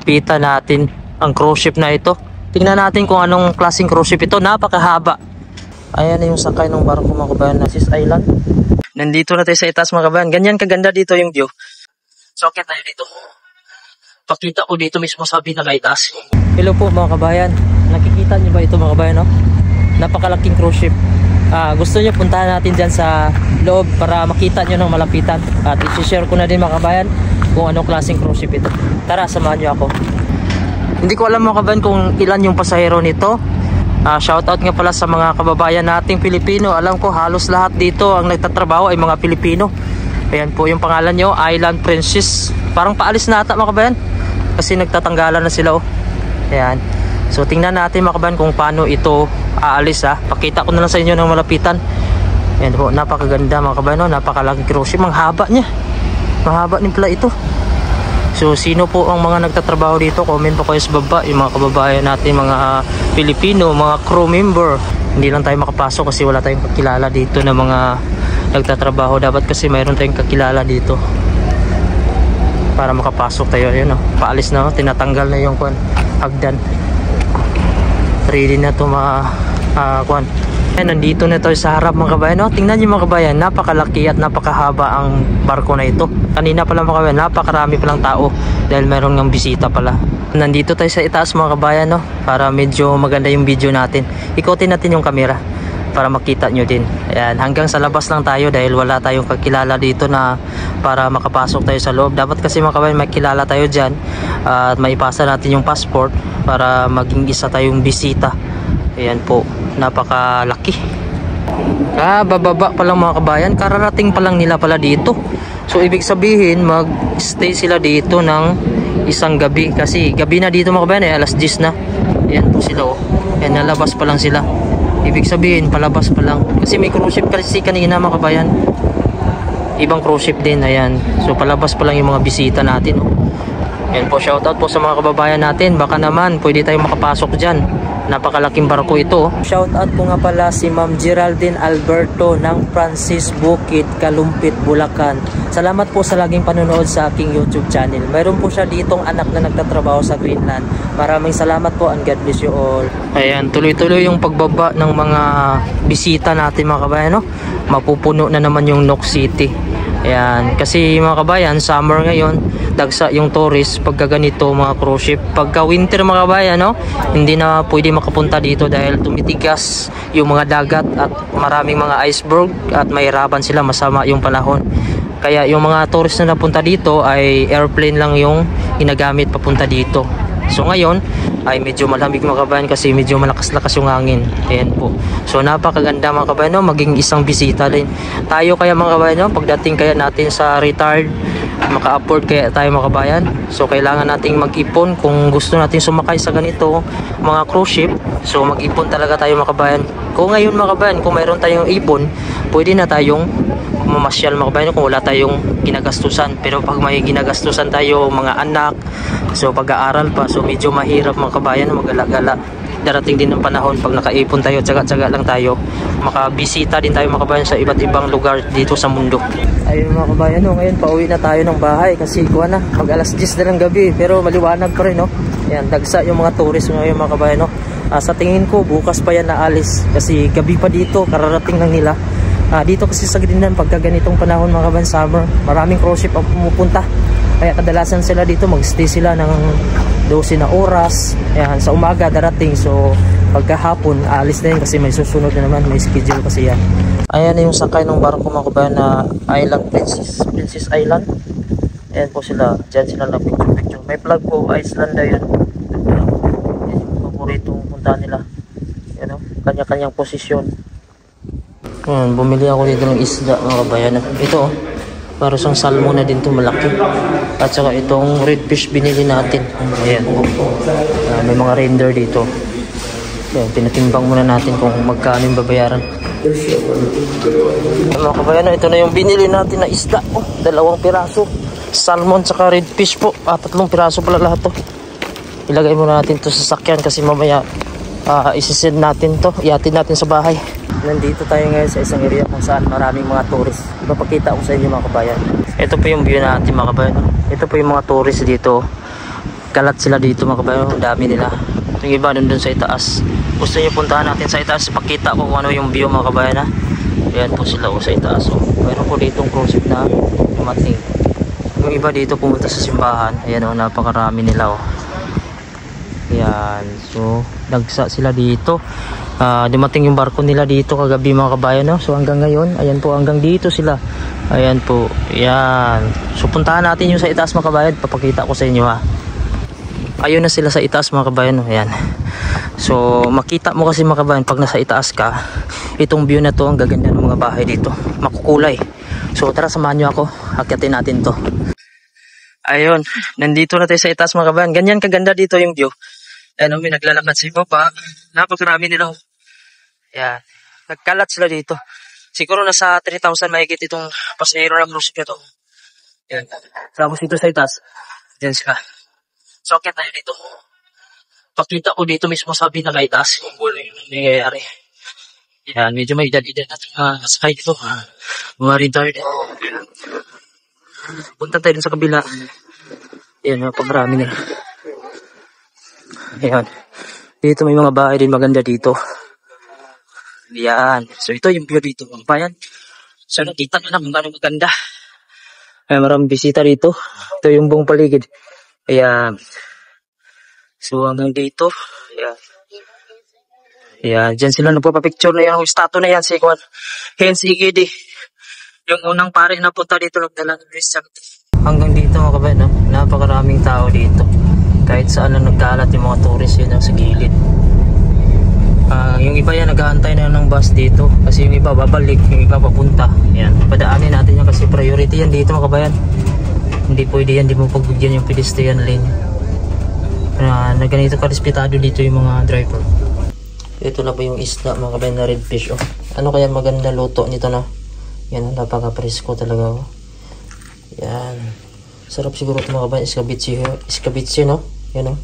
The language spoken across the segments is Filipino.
malapitan natin ang cruise ship na ito. Tingnan natin kung anong klaseng cruise ship ito. Napakahaba. Ayan na yung sakay ng barko mga kabayan na Sis Island. Nandito na tayo sa itaas mga kabayan. Ganyan kaganda dito yung view. So okay tayo dito. Pakita ko dito mismo sa pinaka-itaas. Hello po mga kabayan. Nakikita niyo ba ito mga kabayan, no? Napakalaking cruise ship. Gusto niyo puntahan natin dyan sa loob para makita niyo ng malapitan. At i-share ko na din mga kabayan kung anong klaseng cruise ship ito. Tara, samahan niyo ako. Hindi ko alam mga kabayan kung ilan yung pasahero nito. Shoutout nga pala sa mga kababayan nating Pilipino. Alam ko halos lahat dito ang nagtatrabaho ay mga Pilipino. Ayan po yung pangalan nyo, Island Princess. Parang paalis na ata mga kabayan, kasi nagtatanggalan na sila. Ayan. So tingnan natin mga kabayan kung paano ito aalis. Pakita ko na lang sa inyo ng malapitan. Ayan po, napakaganda mga kabayan. Napakalaki cruise ship. Ang haba niya. Mahaba din pala ito. So sino po ang mga nagtatrabaho dito? Comment po kayo sa baba. Yung mga kababayan natin, mga Pilipino, mga crew member. Hindi lang tayo makapasok kasi wala tayong kakilala dito na mga nagtatrabaho. Dapat kasi mayroon tayong kakilala dito para makapasok tayo. Ayun, paalis na. Tinatanggal na yung hagdan. Ready na ito nandito na tayo sa harap mga kabayan. Tingnan nyo mga kabayan, napakalaki at napakahaba ang barko na ito. Kanina pala mga kabayan, napakarami palang tao dahil meron ng bisita pala. Nandito tayo sa itaas mga kabayan, para medyo maganda yung video natin. Ikutin natin yung camera para makita nyo din. Ayan, hanggang sa labas lang tayo dahil wala tayong kakilala dito na para makapasok tayo sa loob. Dapat kasi mga kabayan, may kilala tayo dyan at maipasa natin yung passport para maging isa tayong bisita. Ayan po, napakalaki. Bababa pa lang mga kabayan, kararating pa lang nila pala dito. So ibig sabihin mag-stay sila dito ng isang gabi, kasi gabi na dito mga kabayan, alas 10 na. Ayan po sila. Ayan, nalabas pa lang sila. Ibig sabihin palabas pa lang, kasi may cruise ship kasi kanina mga kabayan, ibang cruise ship din. Ayan, so palabas pa lang yung mga bisita natin. Ayan po, shoutout po sa mga kababayan natin. Baka naman pwede tayong makapasok dyan. Napakalaking barko ito. Shoutout po nga pala si Ma'am Geraldine Alberto ng Francis Bukid, Kalumpit, Bulacan. Salamat po sa laging panonood sa aking YouTube channel. Mayroon po siya ditong anak na nagtatrabaho sa Greenland. Maraming salamat po and God bless you all. Ayan, tuloy-tuloy yung pagbaba ng mga bisita natin mga kabayan. Mapupuno na naman yung Nok City. Ayan, kasi mga kabayan, summer ngayon, dagsa yung tourist pagka ganito mga cruise ship. Pagka winter mga kabayan, hindi na pwede makapunta dito dahil tumitigas yung mga dagat at maraming mga iceberg at mahirapan sila, masama yung panahon. Kaya yung mga tourist na napunta dito ay airplane lang yung ginagamit papunta dito. So ngayon ay medyo malamig mga kabayan kasi medyo malakas-lakas yung hangin. Ayan po. So napakaganda mga kabayan, maging isang bisita din. Tayo kaya mga kabayan, pagdating kaya natin sa retired, maka-afford kaya tayo mga kabayan. So kailangan nating mag-ipon kung gusto natin sumakay sa ganito mga cruise ship. So mag-ipon talaga tayo mga kabayan. Kung ngayon mga kabayan, kung mayroon tayong ipon, pwede na tayong mamasyal mga kabayan kung wala tayong ginagastusan. Pero pag may ginagastusan tayo, mga anak, so pag-aaral pa, so medyo mahirap mga kabayan, magala-gala. Darating din ng panahon pag nakaipon tayo, tsaga-tsaga lang tayo, makabisita din tayo mga kabayan sa iba't ibang lugar dito sa mundo. Ayun mga kabayan, ngayon pauwi na tayo ng bahay kasi kuha na, mag alas 10 na ng gabi pero maliwanag pa rin. Ayan, dagsa yung mga tourist ngayon mga kabayan. Sa tingin ko bukas pa yan naalis kasi gabi pa dito, kararating lang nila. Dito kasi sa Greenland pagka ganitong panahon mga kabayan, summer, maraming cruise ship ang pumupunta. Kaya kadalasan sila dito mag-stay sila ng 12 na oras. Ayan, sa umaga darating. So pagkahapon alis na yun kasi may susunod na naman, may schedule kasi yan. Ayan na yung sakay ng barko mga kabayan na Island Princess Island. Ayan po sila, dyan sila na picture. May flag po, Iceland na yan. Yan yung paboritong puntahan nila. Yan, kanya-kanyang posisyon. Bumili ako dito ng isda mga kabayan. Ito para sang salmon na din to, malaki. At saka itong redfish binili natin. Ayan. May mga reindeer dito. Ayan, pinatimbang muna natin kung magkano yung babayaran. Mga kabayan, ito na yung binili natin na isda. 2 piraso. Salmon saka redfish po. 3 piraso pala lahat to. Ilagay muna natin to sa sakyan kasi mamaya isisend natin to. Ihatid natin sa bahay. Nandito tayo ngayon sa isang area kung saan maraming mga tourist. Ipapakita ko sa inyo mga kabayan. Ito po yung view natin mga kabayan. Ito po yung mga tourist dito. Kalat sila dito mga kabayan. Ang dami nila. Yung iba dun sa itaas. Gusto nyo puntahan natin sa itaas, pakita ko kung ano yung view mga kabayan ha. Ayan po sila sa itaas. Meron po dito ang cruise ship na dumating. Yung iba dito pumunta sa simbahan. Ayan o, napakarami nila o. Ayan, so nagsa sila dito. Dumating yung barko nila dito kagabi mga kabayan no? So hanggang ngayon, ayan po, hanggang dito sila. Ayan po, ayan. So puntahan natin yung sa itaas mga kabayan. Papakita ko sa inyo ha. Ayun na sila sa itaas mga kabayan no? Ayan. So makita mo kasi mga kabayan pag nasa itaas ka, itong view na to, ang gaganda ng mga bahay dito, makukulay. So tara, samahan nyo ako, akyatin natin to. Ayun, nandito na tayo sa itaas mga kabayan. Ganyan kaganda dito yung view. Ayan, may naglalakad sa baba. Napakarami nila. Ayan, nagkalat sila dito. Siguro nasa 3,000 mahigit itong pasahero ng cruise ship na to. Ayan, tapos dito sa itaas, ayan sila. So akyat tayo dito. Pakita ko dito mismo sa pinaka-itaas kung ano yung nangyayari. Yan, medyo may edad-edad na sakay dito. Mga retired. Punta tayo dun sa kabila. Yan, pamarami nila. Yan. Dito may mga bahay din maganda dito. Yan. So ito yung view dito. Ang bayan. So nakita na kung gano'ng maganda. Ay, maraming bisita dito. Ito yung buong paligid. Ayan. So hanggang dito. Ayan. Ayan. Diyan sila nagpapapicture na yan. Yung statue na yan. Si Juan Hensi Gidi. Yung unang pare na punta dito. Nagdala ng resort. Hanggang dito mga kabayan. No? Napakaraming tao dito. Kahit saan na nagkalat yung mga tourist yun sa gilid. Yung iba yan nag-aantay na ng bus dito. Kasi yung iba babalik. Yung iba papunta. Ayan. Padaanin natin yan kasi priority yan dito mga kabayan. Hindi pwede yan. Hindi mo pagbigyan yung pedestrian lane. Na ganito ka-respetado dito yung mga driver. Ito na po yung isda mga kabayan na red fish. Oh. Ano kaya maganda luto nito na? Yan, napaka-presko talaga. Oh. Yan. Sarap siguro ito mga kabayan. Iskabitsi no? Yan oh.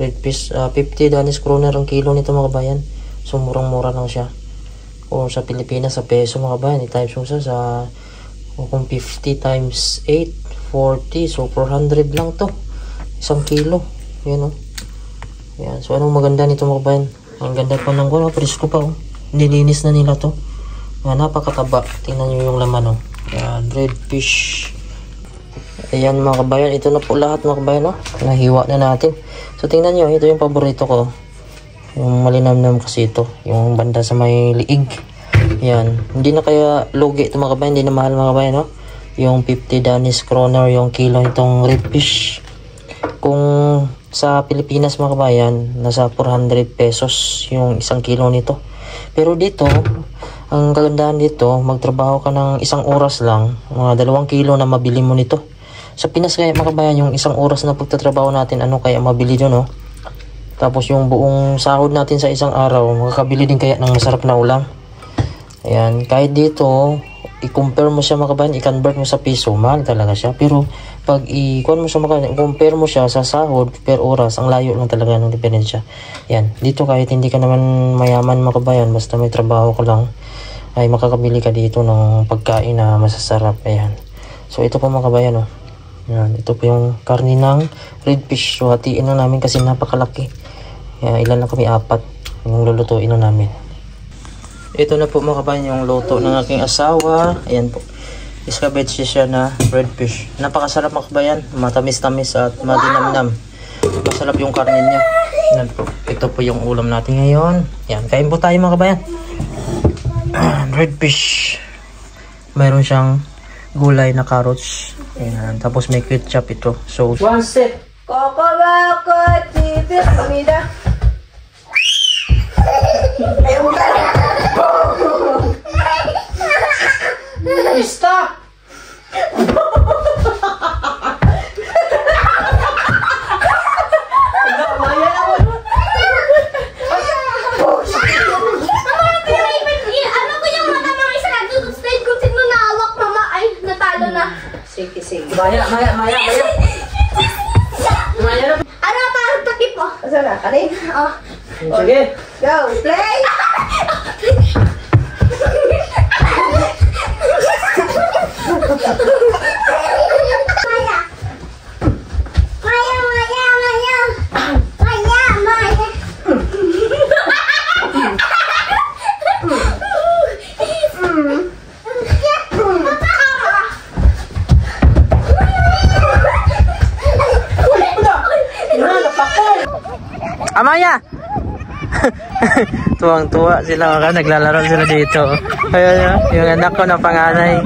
Red fish. 50 Danish kroner ang kilo nito mga kabayan. So murang-mura lang siya. O sa Pilipinas sa peso mga kabayan. I-times mo siya sa kung 50 times 8, 40. So 400 lang to. Isang kilo. Yan oh. Yan. So anong maganda nito mga kabayan? Ang ganda pa ng kuno, presko pa oh. Nilinis na nila to. Yan, napakataba. Tingnan nyo yung laman oh. Yan, red fish. Ayan mga kabayan, ito na po lahat mga kabayan oh. Nahiwa na natin. So tingnan nyo, ito yung paborito ko. Yung malinamnam kasi ito. Yung banda sa may liig. Yan. Hindi na kaya lugi ito mga kabayan. Hindi na mahal mga kabayan oh. Yung 50 Danish kroner yung kilo nitong red fish. Kung sa Pilipinas mga kabayan, nasa 400 pesos yung isang kilo nito. Pero dito, ang kagandahan dito, magtrabaho ka ng isang oras lang, mga 2 kilo na mabili mo nito. Sa Pinas kaya mga kabayan, yung isang oras na pagtatrabaho natin, ano kaya mabili doon, no? Tapos yung buong sahod natin sa isang araw, makakabili din kaya ng masarap na ulam. Ayan, kahit dito, i-compare mo siya mga kabayan, i-convert mo sa piso, mahal talaga siya. Pero pag i-compare mo siya sa sahod per oras, ang layo lang talaga ng diferensya. Yan, dito kahit hindi ka naman mayaman mga kabayan, basta may trabaho ka lang, ay makakabili ka dito ng pagkain na masasarap. Ayan. So ito po mga kabayan oh. Yan, ito po yung karni ng red fish. So hatiin na namin kasi napakalaki. Yan, ilan lang kami, 4 yung lulutuin na namin. Ito na po mga kabayan yung luto ng aking asawa. Ayan po. Iskabitsi siya na red fish. Napakasarap mga kabayan. Matamis-tamis at madinamnam. Masarap yung karne niya. Ayan po. Ito po yung ulam natin ngayon. Ayan. Kain po tayo mga kabayan. Red fish. Mayroon siyang gulay na carrots. Ayan. Tapos may ketchup ito. So, one step. Stop! Maya. Ano parang takip mo? Saan na? Kanin? Oh. Sige. Go, play! Maya. Amaya! Tuwang-tuwa sila mga naglalaro sila dito. Ayun, yung anak ko na panganay.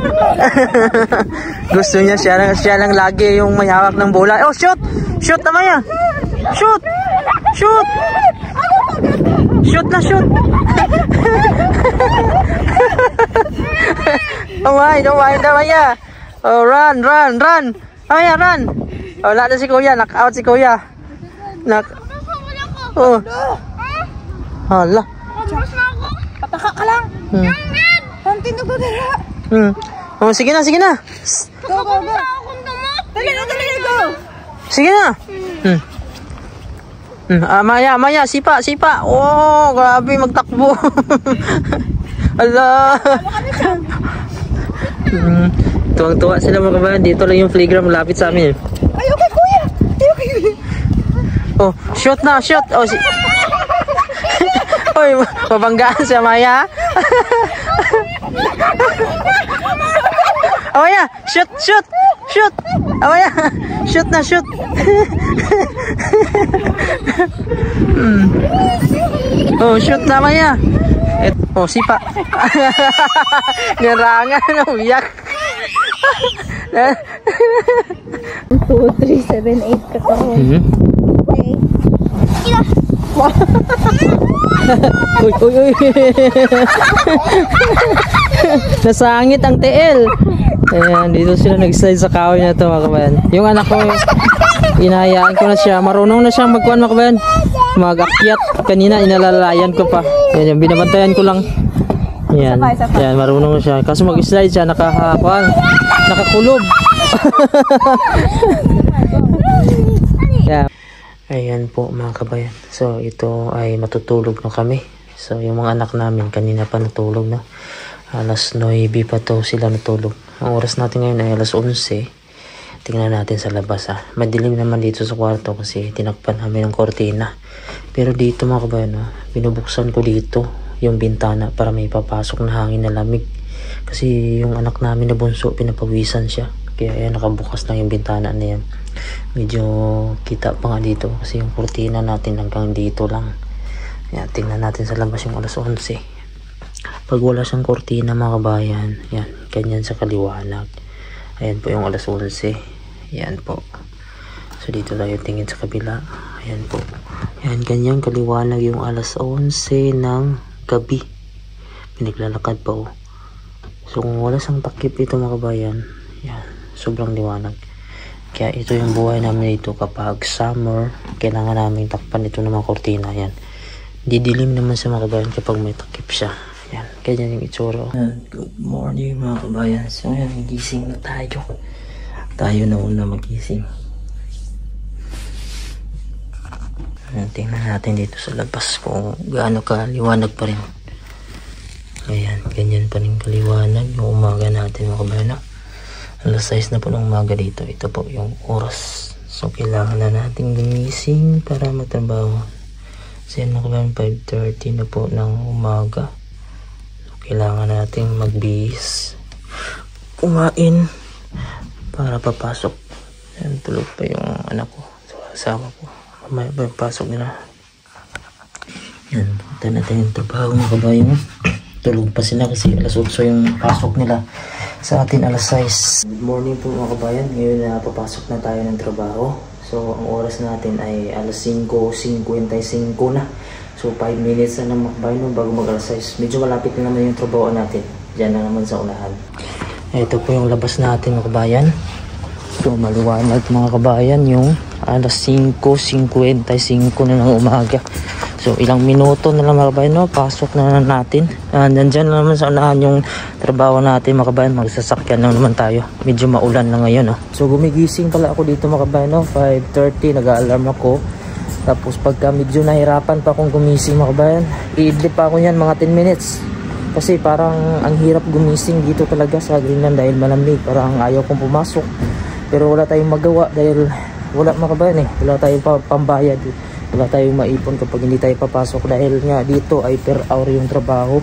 Gusto niya siya lang lagi yung may hawak ng bola. Oh, shoot! Shoot, Amaya! Shoot! Shoot! Shoot na, shoot! Don't mind, Amaya! Oh, run! Amaya, run! Oh, wala na si Kuya. Knock out si Kuya. Oh. Hala. Pataka ka lang. Pantin na gudara. Oh, sige na. Go. Dali, go. Sige na. Amaya, sipa. Oh, grabe magtakbo. Hala. Tuwang-tuwa sila mga kabayan. Dito lang yung playground malapit sa amin. Ay, okay, Kuya. Oh, shoot na. Oh, Oy, mabanggaan si Amaya. Amaya, shoot. Amaya, shoot na. Oh, shoot na, Amaya. Oh, sipa. Narangan, uyak. 2, 3, 7, 8 kakao. Uy. Nasangit ang TL. Ayan, dito sila nag-slide sa kahoy na ito mga kabayan. Yung anak ko, inahayaan ko na siya. Marunong na siyang magkuhan mga kabayan. Mag-akyat. Kanina inalalayan ko pa. Yan, binabantayan ko lang. Yan, marunong na siya. Kaso mag-slide siya, nakakulob. Yeah. Ayan po mga kabayan. So ito ay matutulog na kami. So yung mga anak namin kanina pa natulog na. Alas 9 pa to sila natulog. Ang oras natin ngayon ay alas 11. Tingnan natin sa labas ha. Madilim naman dito sa kwarto kasi tinakpan namin ng kortina. Pero dito mga kabayan, binubuksan ko dito yung bintana para may papasok na hangin na lamig. Kasi yung anak namin na bunso, pinapawisan siya. Kaya ayan, nakabukas lang yung bintana na yan. Medyo kita pa nga dito kasi yung kurtina natin hanggang dito lang. Yan, tingnan natin sa labas yung alas 11. Pag wala siyang kurtina mga kabayan, yan, ganyan sa kaliwanag. Ayan po yung alas 11. Yan po. So dito tayo tingin sa kabila. Ayan po. Yan, ganyan kaliwanag yung alas 11 ng gabi. Pinaglalakad pa oh. So kung wala siyang takip ito mga kabayan, yan, sobrang liwanag. Kaya ito yung buhay namin dito kapag summer, kailangan namin takpan ito ng mga kortina. Yan. Didilim naman sa mga kabayan kapag may takip siya. Yan. Ganyan yung itsura. Good morning mga kabayan. So yan, gising na tayo. Tayo na una magising. Yan, tingnan natin dito sa labas kung gaano ka liwanag pa rin. Ayan, ganyan pa rin kaliwanag yung umaga natin mga kabayan. Alas 6 na po ng umaga dito. Ito po yung oras. So kailangan na natin gumising para matrabaho. So yan mga kabayan, 5:30 na po ng umaga. So kailangan natin magbihis, kumain para papasok. Yan, tulog pa yung anak ko. So asawa ko. Mamaya pa yung pasok nila. Yan, punta natin yung trabaho mga kabayan. Tulog pa sila kasi alas 8 yung pasok nila. Sa atin alas 6. Good morning po mga kabayan. Ngayon na papasok na tayo ng trabaho. So ang oras natin ay alas 5:55 na. So 5 minutes na ng kabayan bago mag alas 6. Medyo malapit na naman yung trabaho natin. Diyan na naman sa unahan. Ito po yung labas natin mga kabayan. So maliwanag mga kabayan yung alas 5:55 na ng umaga. So ilang minuto na lang mga kabayan, no? Pasok na natin. Nandyan na naman sa unahan yung trabaho natin mga kabayan. Magsasakyan na naman tayo. Medyo maulan na ngayon. No? So gumigising pala ako dito mga kabayan. No? 5:30 nag-alarm ako. Tapos pagka medyo nahirapan pa akong gumising mga kabayan, iidlip pa ako yan mga 10 minutes. Kasi parang ang hirap gumising dito talaga sa Greenland dahil malamig. Parang ayaw kong pumasok. Pero wala tayong magawa dahil wala mga kabayan eh. Wala tayong pambayad eh. Wala tayong maipon kapag hindi tayo papasok dahil nga dito ay per hour yung trabaho.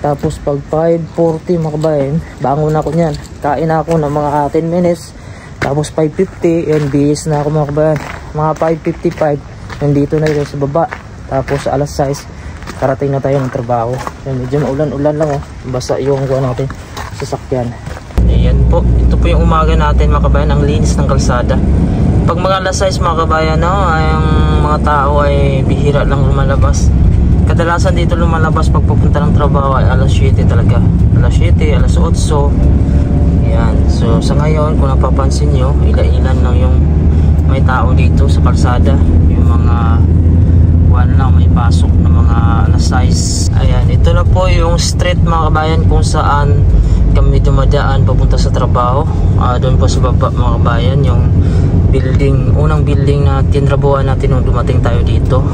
Tapos pag 5:40 mga kabayan, bangon ako niyan. Kain ako ng mga 10 minutes. Tapos 5:50, and bihis na ako mga kabayan. Mga 5:55, nandito na tayo sa baba. Tapos alas 6 karating na tayo ng trabaho. Yan, medyo maulan-ulan lang, oh. Basa yung kuha natin sasakyan. Ayan po, ito po yung umaga natin mga kabayan, ang linis ng kalsada. Pag mga alas 6 mga kabayan, no, ang mga tao ay bihira lang lumalabas. Kadalasan dito lumalabas pag pupunta ng trabaho ay alas 7 talaga. Alas 7, alas 8. Ayan, so sa ngayon kung napapansin nyo, ilan-ilan lang yung may tao dito sa kalsada. Yung mga lang may pasok na mga alas 6. Ayan, ito na po yung street mga kabayan kung saan kami dumadaan papunta sa trabaho. Doon po sa baba mga kabayan, yung building, unang building na tinrabuhan natin nung dumating tayo dito.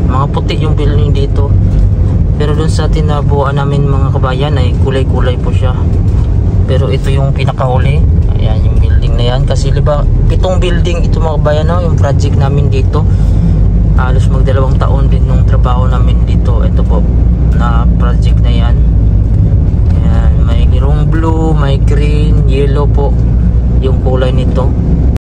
Mga puti yung building dito. Pero doon sa tinrabuhan namin mga kabayan ay kulay-kulay po siya. Pero ito yung pinakahuli. Ayan yung building na yan. Kasi diba, 7 building ito mga kabayan, no? Yung project namin dito. Halos mag2 taon din nung trabaho namin dito. Ito po na project na yan. Ayan, may blue, may green, yellow po yung kulay nito.